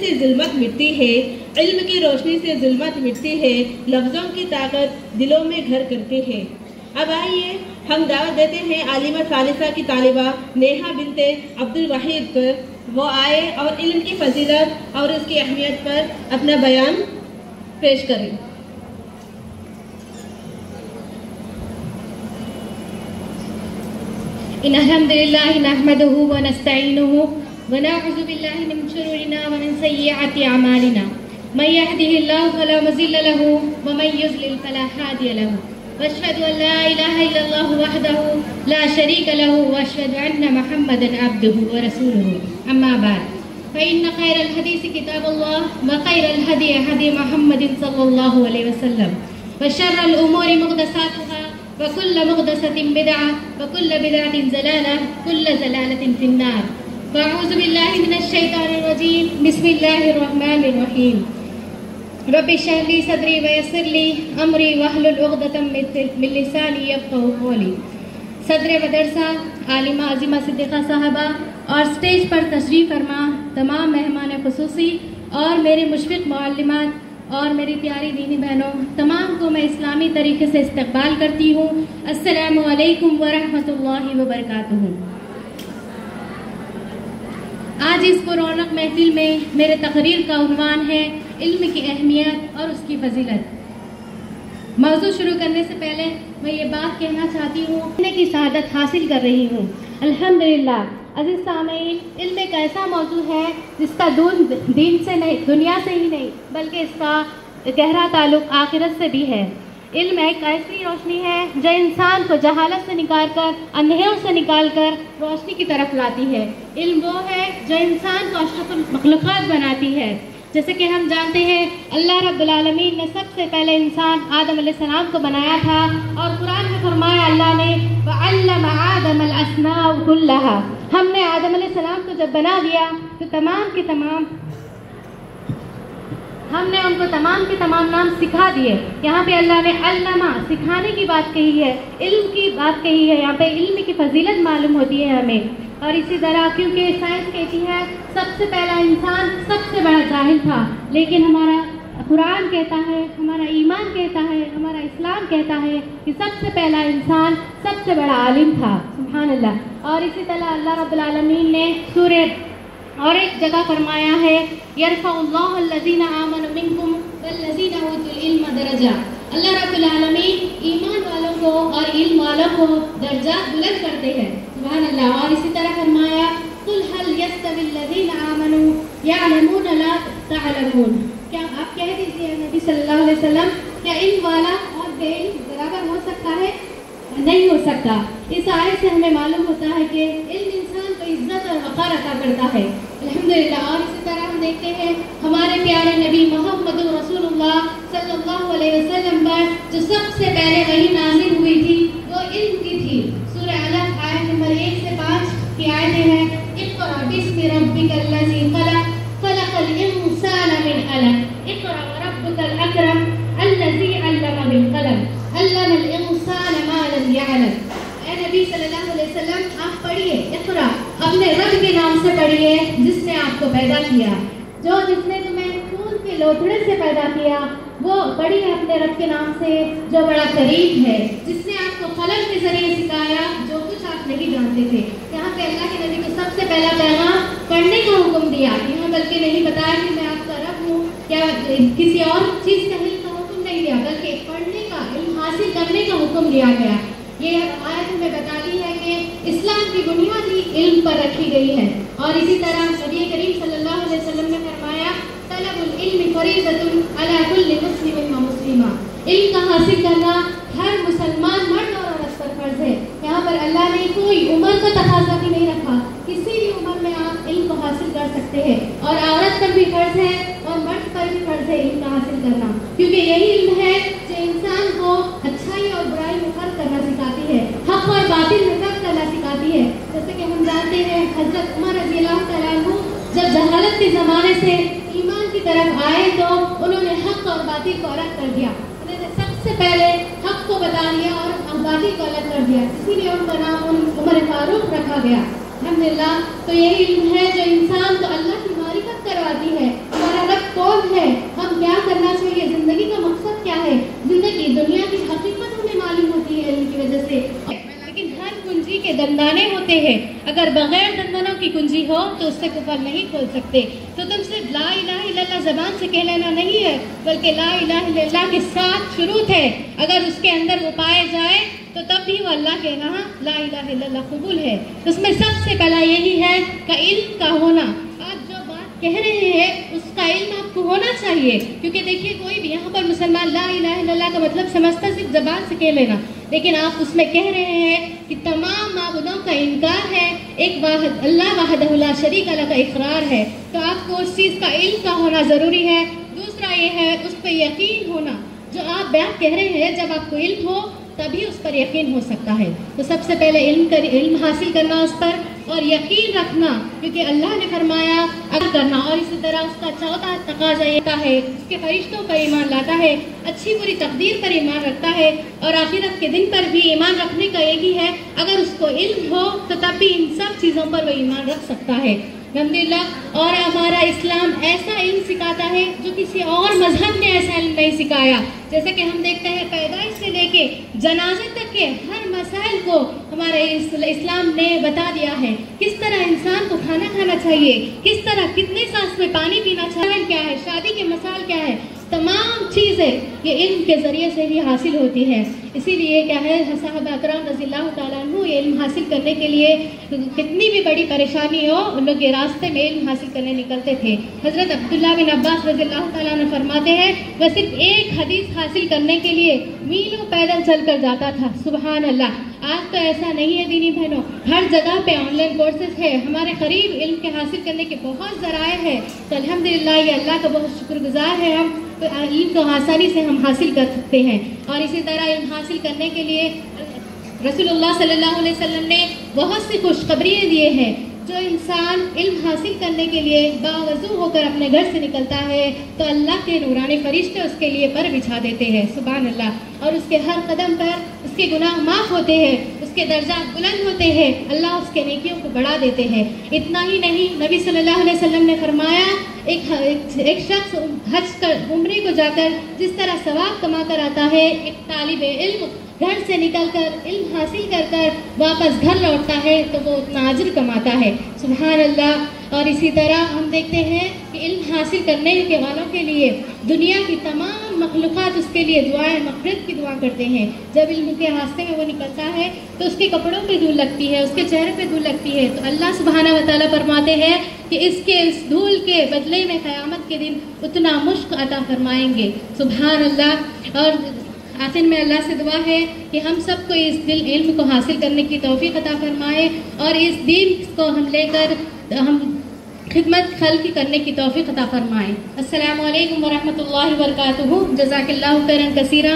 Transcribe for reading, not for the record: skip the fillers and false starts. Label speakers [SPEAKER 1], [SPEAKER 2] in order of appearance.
[SPEAKER 1] سے ظلمت مٹتی ہے، علم کی روشنی سے ظلمت مٹتی ہے، لفظوں کی طاقت دلوں میں گھر کرتی ہے۔ اب آئیے ہم دعوت دیتے ہیں عالمہ ثالثہ کی طالبہ نیہا بنت عبدالواحد پر، وہ آئے اور علم کی فضیلت اور اس کی اہمیت پر اپنا بیان پیش کریں۔
[SPEAKER 2] إن الحمد لله نحمده ونستعينه ونعوذ بالله من شرورنا ومن سيئات أعمالنا من يهده الله فلا مضل له ومن يضلل فلا هادي له وأشهد أن لا إله إلا الله وحده لا شريك له وأشهد أن محمدا عبده ورسوله أما بعد فإن خير الحديث كتاب الله وخير الهدي هدي محمد صلى الله عليه وسلم وشر الأمور محدثاتها وكل محدثة بدعة وكل بدعة ضلالة كل ضلالة في النار وأعوذ بالله من الشيطان الرجيم بسم الله الرحمن الرحيم رب اشرح لي صدري ويسر لي أمري واحلل عقدة من لساني يفقهوا قولي۔ صدر مدرسہ عالمہ عظیمہ صدیقہ صاحبہ اور اسٹیج پر تشریف فرما تمام مہمان خصوصی اور میرے مشفق معلمات اور میری پیاری دینی بہنوں، تمام کو میں اسلامی طریقے سے استقبال کرتی ہوں۔ السلام علیکم ورحمۃ اللہ وبرکاتہ۔ آج اس پررونق محفل میں میرے تقریر کا عنوان ہے علم کی اہمیت اور اس کی فضیلت۔ موضوع شروع کرنے سے پہلے میں یہ بات کہنا چاہتی ہوں کہ کی سعادت حاصل کر رہی ہوں الحمدللہ۔ عزیز سامعین، علم ایک ایسا موضوع ہے جس کا دین سے نہیں، دنیا سے ہی نہیں بلکہ اس کا گہرا تعلق آخرت سے بھی ہے۔ علم ایک ایسی روشنی ہے جو انسان کو جہالت سے نکال کر، اندھیروں سے نکال کر روشنی کی طرف لاتی ہے۔ علم وہ ہے جو انسان کو اشرف المخلوقات بناتی ہے۔ جیسے کہ ہم جانتے ہیں اللہ رب العالمین نے سب سے پہلے انسان آدم علیہ السلام کو بنایا تھا، اور قرآن میں فرمایا اللہ نے وَعَلَّمَ آدَمَ الْأَسْمَاءَ كُلَّهَا، ہم نے آدم علیہ السلام کو جب بنا دیا تو تمام کے تمام ہم نے ان کو تمام کے تمام نام سکھا دیے۔ یہاں پہ اللہ نے علمہ سکھانے کی بات کہی ہے، علم کی بات کہی ہے، یہاں پہ علم کی فضیلت معلوم ہوتی ہے ہمیں۔ اور اسی طرح کیونکہ سائنس کہتی ہے سب سے پہلا انسان سب سے بڑا جاہل تھا، لیکن ہمارا قرآن کہتا ہے، ہمارا ایمان کہتا ہے، ہمارا اسلام کہتا ہے کہ سب سے پہلا انسان سب سے بڑا عالم تھا۔ سبحان اللہ۔ اور اسی طرح اللہ رب العالمین نے سورہ اور ایک جگہ فرمایا ہے یرفع اللہ الذین آمنوا منکم والذین اوتوا العلم درجات، اللہ رب العالمین ایمان والوں کو اور علم والوں کو درجات بلند کرتے ہیں۔ سبحان اللہ۔ اور اسی طرح فرمایا قل هل يستوي الذین آمنوا يعلمون لا تعلمون، کیا آپ کہہ دیجیے نبی صلی اللہ علیہ وسلم، کیا علم والا اور بے علم برابر ہو سکتا ہے؟ نہیں ہو سکتا۔ اس آیت سے ہمیں معلوم ہوتا ہے کہ علم انسان کو عزت اور وقار عطا کرتا ہے الحمدللہ۔ اور اسی طرح ہم دیکھتے ہیں ہمارے پیارے نبی محمد رسول اللہ صلی اللہ علیہ وسلم پر جو سب سے پہلے وحی نازل ہوئی تھی وہ علم کی تھی۔ سورہ علق آیت نمبر 1 سے 5 کی آیتیں ہیں اقرأ باسم ربک الذی خلق خلق الانسان من علق اقرأ وربک الاکرم الذی علم بالقلم علم الانسان ما لم يعلم۔ اے نبی صلی اللہ علیہ وسلم آپ پڑھیے اقرا، اپنے رب کے نام سے پڑھیے جس نے آپ کو پیدا کیا، جس نے تمہیں خون کے لوتھڑے سے پیدا کیا، وہ پڑھیے اپنے رب کے نام سے جو بڑا قریب ہے، جس نے آپ کو قلم کے ذریعے سکھایا جو کچھ آپ نہیں جانتے تھے۔ یہاں پہ اللہ کے نبی کو سب سے پہلا پیغام پڑھنے کا حکم دیا، یہاں بلکہ نہیں بتایا کہ میں آپ کا رب ہوں یا کسی اور چیز کا علم کا حکم نہیں دیا، بلکہ پڑھنے کا علم حاصل کرنے کا حکم دیا گیا۔ یہ آیت ہمیں بتاتی ہے کہ اسلام کی بنیاد ہی علم پر رکھی گئی ہے۔ اور اسی طرح نبی کریم صلی اللہ علیہ وسلم نے فرمایا طلب العلم فریضۃ علی کل مسلم و مسلمہ، علم کا حاصل کرنا ہر مسلمان مرد اور عورت پر فرض ہے۔ یہاں پر اللہ نے کوئی عمر کا تقاضا بھی نہیں رکھا، کسی بھی عمر میں آپ علم کو حاصل کر سکتے ہیں، اور عورت پر بھی فرض ہے اور مرد پر بھی فرض ہے علم کا حاصل کرنا، کیونکہ یہی علم ہے جو انسان کو اچھائی اور برائی میں فرق کرنا سکھاتی ہے، حق اور باطل میں فرق کرنا سکھاتی ہے۔ جیسے کہ ہم جانتے ہیں حضرت عمر رضی اللہ تعالیٰ عنہ جب جہالت کے زمانے سے ایمان کی طرف آئے تو انہوں نے حق اور باطل کو الگ کر دیا، انہوں نے سب سے پہلے حق کو بتا دیا اور باطل کو الگ کر دیا، اسی لیے ان کا نام عمر فاروق رکھا گیا الحمدللہ۔ تو یہی علم ہے جو انسان کو اللہ کی معرفت کا کرواتی ہے، ہمارا رب کون ہے، ہم کیا کرنا چاہیے، زندگی کا مقصد کیا ہے، زندگی دنیا کی حقیقت ہمیں معلوم ہوتی ہے علم کی وجہ سے۔ لیکن ہر کنجی کے دندانے ہوتے ہیں، اگر بغیر دندانوں کی کنجی ہو تو اس سے قفل نہیں کھول سکتے۔ تو تم صرف لا الہ الا اللہ زبان سے کہہ لینا نہیں ہے، بلکہ لا الہ الا اللہ کے 7 شروط ہے، اگر اس کے اندر وہ پائے جائے تو تب بھی وہ اللہ کے یہاں لا الہ الا اللہ قبول ہے۔ اس میں سب سے پہلا یہی ہے کہ علم کا ہونا۔ آپ جو بات کہہ رہے ہیں اس کا علم آپ کو ہونا چاہیے، کیونکہ دیکھیے کوئی بھی یہاں پر مسلمان لا الہ الا اللہ کا مطلب سمجھتا صرف زبان سے کہہ لینا، لیکن آپ اس میں کہہ رہے ہیں کہ تمام معبودوں کا انکار ہے، ایک واحد اللہ وحدہ لا شریک له کا اقرار ہے، تو آپ کو اس چیز کا علم کا ہونا ضروری ہے۔ دوسرا یہ ہے اس پہ یقین ہونا، جو آپ بیان کہہ رہے ہیں جب آپ کو علم ہو تبھی اس پر یقین ہو سکتا ہے۔ تو سب سے پہلے علم حاصل کرنا اس پر اور یقین رکھنا، کیونکہ اللہ نے فرمایا اگر کرنا، اور اسی طرح اس کا چوتھا تقاضا یہ ہے اس کے فرشتوں پر ایمان لاتا ہے، اچھی بری تقدیر پر ایمان رکھتا ہے، اور آخرت کے دن پر بھی ایمان رکھنے کا یہی ہے اگر اس کو علم ہو تو تب بھی ان سب چیزوں پر وہ ایمان رکھ سکتا ہے۔ الحمدللہ، اور ہمارا اسلام ایسا علم سکھاتا ہے جو کسی اور مذہب نے ایسا علم نہیں سکھایا۔ جیسے کہ ہم دیکھتے ہیں پیدائش سے لے کے جنازے تک کے ہر مسائل کو ہمارے اسلام نے بتا دیا ہے، کس طرح انسان کو کھانا کھانا چاہیے، کس طرح کتنے سانس میں پانی پینا چاہیے، کیا ہے شادی کے مسائل کیا ہے، تمام چیزیں یہ علم کے ذریعے سے ہی حاصل ہوتی ہے۔ اسی لیے کیا ہے صحابہ اکرام رضی اللہ تعالیٰ عنہ یہ علم حاصل کرنے کے لیے کتنی بھی بڑی پریشانی ہو ان لوگ یہ راستے میں علم حاصل کرنے نکلتے تھے۔ حضرت عبداللہ بن عباس رضی اللہ تعالیٰ عنہ فرماتے ہیں وہ صرف ایک حدیث حاصل کرنے کے لیے میلوں پیدل چل کر جاتا تھا۔ سبحان اللہ، آج تو ایسا نہیں ہے دینی بہنوں، ہر جگہ پہ آن لائن کورسز ہے، ہمارے قریب علم کے حاصل کرنے کے بہت ذرائع ہے، تو الحمدللہ یہ اللہ کا بہت شکر گزار ہے، ہم علم کو آسانی سے ہم حاصل کر سکتے ہیں۔ اور اسی طرح علم حاصل کرنے کے لیے رسول اللہ صلی اللہ علیہ وسلم نے بہت سی خوشخبریاں دیے ہیں۔ جو انسان علم حاصل کرنے کے لیے باوضو ہو کر اپنے گھر سے نکلتا ہے تو اللہ کے نورانی فرشتے اس کے لیے پر بچھا دیتے ہیں، سبحان اللہ، اور اس کے ہر قدم پر اس کے گناہ معاف ہوتے ہیں، اس کے درجات بلند ہوتے ہیں، اللہ اس کے نیکیوں کو بڑھا دیتے ہیں۔ اتنا ہی نہیں، نبی صلی اللہ علیہ وسلم نے فرمایا ایک شخص حج کر عمرے کو جا کر جس طرح ثواب کما کر آتا ہے، ایک طالب علم گھر سے نکل کر علم حاصل کر کر واپس گھر لوٹتا ہے تو وہ اتنا اجر کماتا ہے، سبحان اللہ۔ اور اسی طرح ہم دیکھتے ہیں کہ علم حاصل کرنے کے والوں کے لیے دنیا کی تمام مخلوقات اس کے لیے دعائیں مغفرت کی دعا کرتے ہیں۔ جب علم کے راستے میں وہ نکلتا ہے تو اس کے کپڑوں پہ دھول لگتی ہے، اس کے چہرے پہ دھول لگتی ہے، تو اللہ سبحانہ و تعالیٰ فرماتے ہیں کہ اس دھول کے بدلے میں قیامت کے دن اتنا مشق عطا فرمائیں گے، سبحان اللہ۔ اور آخر میں اللہ سے دعا ہے کہ ہم سب کو اس علم کو حاصل کرنے کی توفیق عطا فرمائے اور اس دین کو ہم لے کر ہم خدمت خلق کرنے کی توفیق عطا فرمائے۔ السلام علیکم ورحمۃ اللہ وبرکاتہ، جزاک اللہ خیرا کثیرا۔